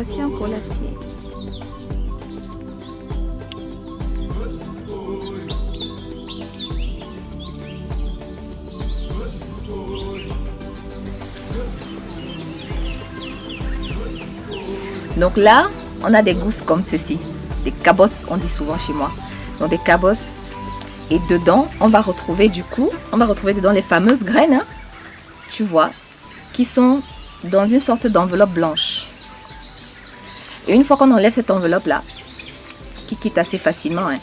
voici un colatier. Donc là, on a des gousses comme ceci, des cabosses, on dit souvent chez moi. Donc des cabosses, et dedans, on va retrouver dedans les fameuses graines, hein, tu vois, qui sont dans une sorte d'enveloppe blanche. Et une fois qu'on enlève cette enveloppe-là, qui quitte assez facilement, hein,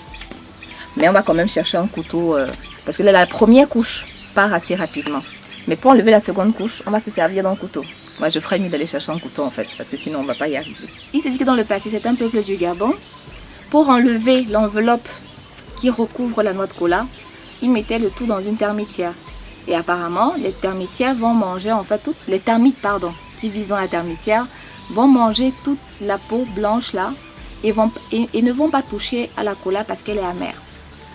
mais on va quand même chercher un couteau, parce que là, la première couche part assez rapidement. Mais pour enlever la seconde couche, on va se servir d'un couteau. Moi, je ferais mieux d'aller chercher un couteau en fait, parce que sinon on ne va pas y arriver. Il se dit que dans le passé, c'est un peuple du Gabon. Pour enlever l'enveloppe qui recouvre la noix de cola, ils mettaient le tout dans une termitière. Et apparemment, les termitières vont manger, en fait, les termites, qui vivent dans la termitière, vont manger toute la peau blanche là, et ne vont pas toucher à la cola parce qu'elle est amère.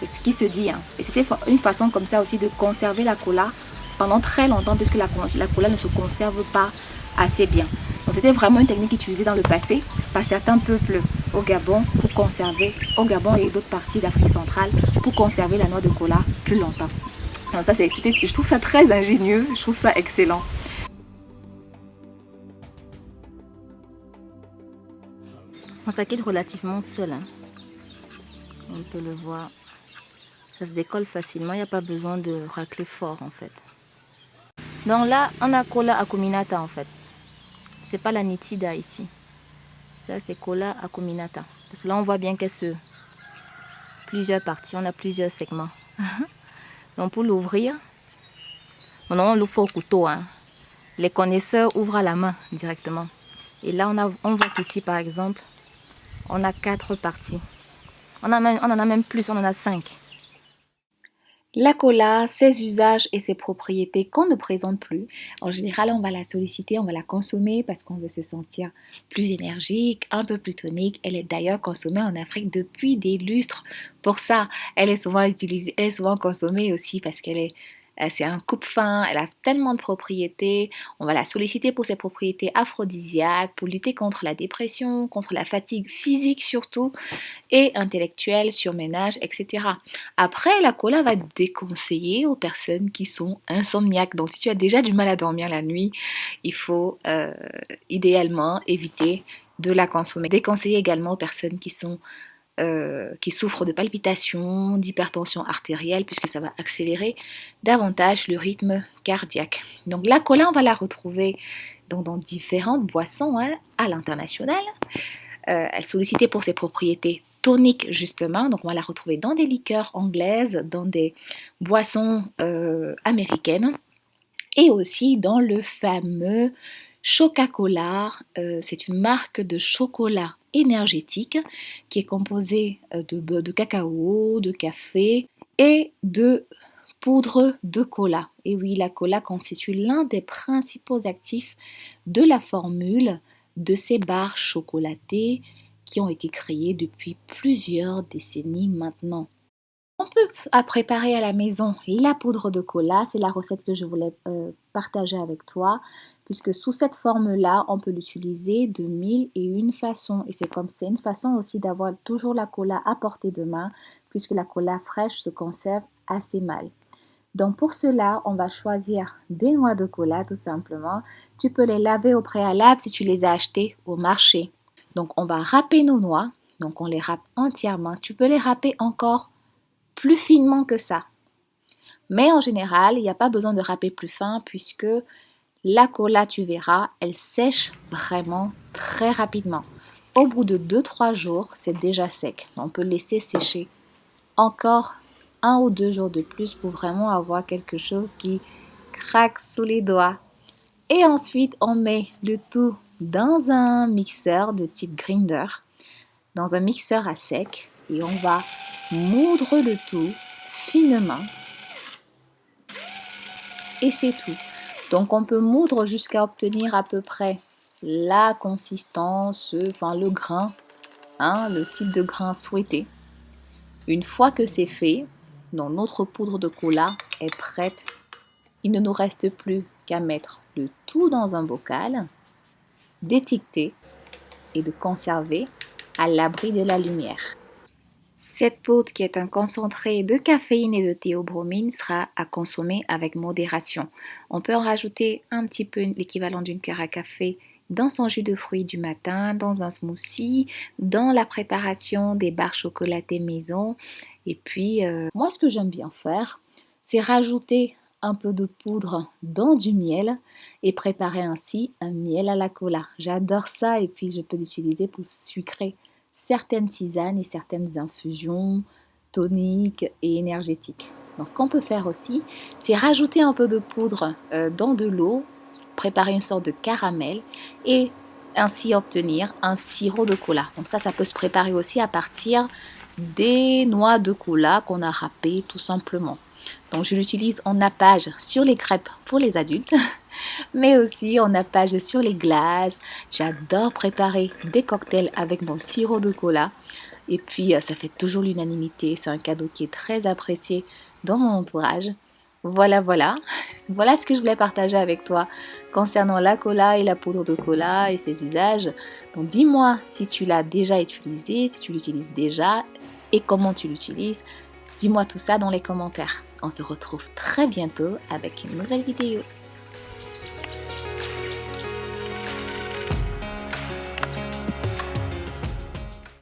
C'est ce qui se dit. Hein. Et c'était une façon comme ça aussi de conserver la cola pendant très longtemps, puisque la cola ne se conserve pas assez bien. Donc c'était vraiment une technique utilisée dans le passé par certains peuples au Gabon pour conserver, au Gabon et d'autres parties d'Afrique centrale, pour conserver la noix de cola plus longtemps. Donc ça, je trouve ça très ingénieux, je trouve ça excellent. Ça quitte relativement seul, hein. On peut le voir. Ça se décolle facilement, il n'y a pas besoin de racler fort en fait. Donc là, on a cola acuminata en fait. C'est pas la nitida ici. Ça c'est cola acuminata. Parce que là on voit bien qu'elle se... Plusieurs parties, on a plusieurs segments. Donc pour l'ouvrir, on l'ouvre au couteau. Hein. Les connaisseurs ouvrent à la main directement. Et là on voit qu'ici par exemple, on a 4 parties. On en a même plus, on en a 5. La cola, ses usages et ses propriétés qu'on ne présente plus. En général, on va la solliciter, on va la consommer parce qu'on veut se sentir plus énergique, un peu plus tonique. Elle est d'ailleurs consommée en Afrique depuis des lustres. Pour ça, elle est souvent utilisée, elle est souvent consommée aussi parce c'est un coupe-faim, elle a tellement de propriétés. On va la solliciter pour ses propriétés aphrodisiaques, pour lutter contre la dépression, contre la fatigue physique surtout, et intellectuelle, surménage, etc. Après, la cola va déconseiller aux personnes qui sont insomniaques. Donc, si tu as déjà du mal à dormir la nuit, il faut idéalement éviter de la consommer. Déconseiller également aux personnes qui souffrent de palpitations, d'hypertension artérielle, puisque ça va accélérer davantage le rythme cardiaque. Donc la cola, on va la retrouver dans différentes boissons à l'international. Elle est sollicitée pour ses propriétés toniques justement, donc on va la retrouver dans des liqueurs anglaises, dans des boissons américaines, et aussi dans le fameux Coca-Cola. C'est une marque de chocolat énergétique qui est composée de cacao, de café et de poudre de cola. Et oui, la cola constitue l'un des principaux actifs de la formule de ces barres chocolatées qui ont été créées depuis plusieurs décennies maintenant. On peut préparer à la maison la poudre de cola, c'est la recette que je voulais partager avec toi, puisque sous cette forme-là, on peut l'utiliser de 1001 façons. Et c'est une façon aussi d'avoir toujours la cola à portée de main, puisque la cola fraîche se conserve assez mal. Donc pour cela, on va choisir des noix de cola tout simplement. Tu peux les laver au préalable si tu les as achetées au marché. Donc on va râper nos noix, donc on les râpe entièrement. Tu peux les râper encore plus finement que ça. Mais en général, il n'y a pas besoin de râper plus fin puisque la cola, tu verras, elle sèche vraiment très rapidement. Au bout de 2-3 jours, c'est déjà sec. On peut laisser sécher encore 1 ou 2 jours de plus pour vraiment avoir quelque chose qui craque sous les doigts. Et ensuite, on met le tout dans un mixeur de type grinder, dans un mixeur à sec, et on va moudre le tout finement. Et c'est tout. Donc on peut moudre jusqu'à obtenir à peu près la consistance, le grain, le type de grain souhaité. Une fois que c'est fait, donc notre poudre de cola est prête. Il ne nous reste plus qu'à mettre le tout dans un bocal, d'étiqueter et de conserver à l'abri de la lumière. Cette poudre qui est un concentré de caféine et de théobromine sera à consommer avec modération. On peut en rajouter un petit peu l'équivalent d'une cuillère à café dans son jus de fruits du matin, dans un smoothie, dans la préparation des barres chocolatées maison. Et puis, moi, ce que j'aime bien faire, c'est rajouter un peu de poudre dans du miel et préparer ainsi un miel à la cola. J'adore ça et puis je peux l'utiliser pour sucrer certaines tisanes et certaines infusions toniques et énergétiques. Donc, ce qu'on peut faire aussi, c'est rajouter un peu de poudre dans de l'eau, préparer une sorte de caramel et ainsi obtenir un sirop de cola. Donc ça peut se préparer aussi à partir des noix de cola qu'on a râpées tout simplement. Donc je l'utilise en nappage sur les crêpes pour les adultes, mais aussi en nappage sur les glaces. J'adore préparer des cocktails avec mon sirop de cola. Et puis ça fait toujours l'unanimité, c'est un cadeau qui est très apprécié dans mon entourage. Voilà, voilà ce que je voulais partager avec toi concernant la cola et la poudre de cola et ses usages. Donc dis-moi si tu l'as déjà utilisé, si tu l'utilises déjà et comment tu l'utilises. Dis-moi tout ça dans les commentaires. On se retrouve très bientôt avec une nouvelle vidéo.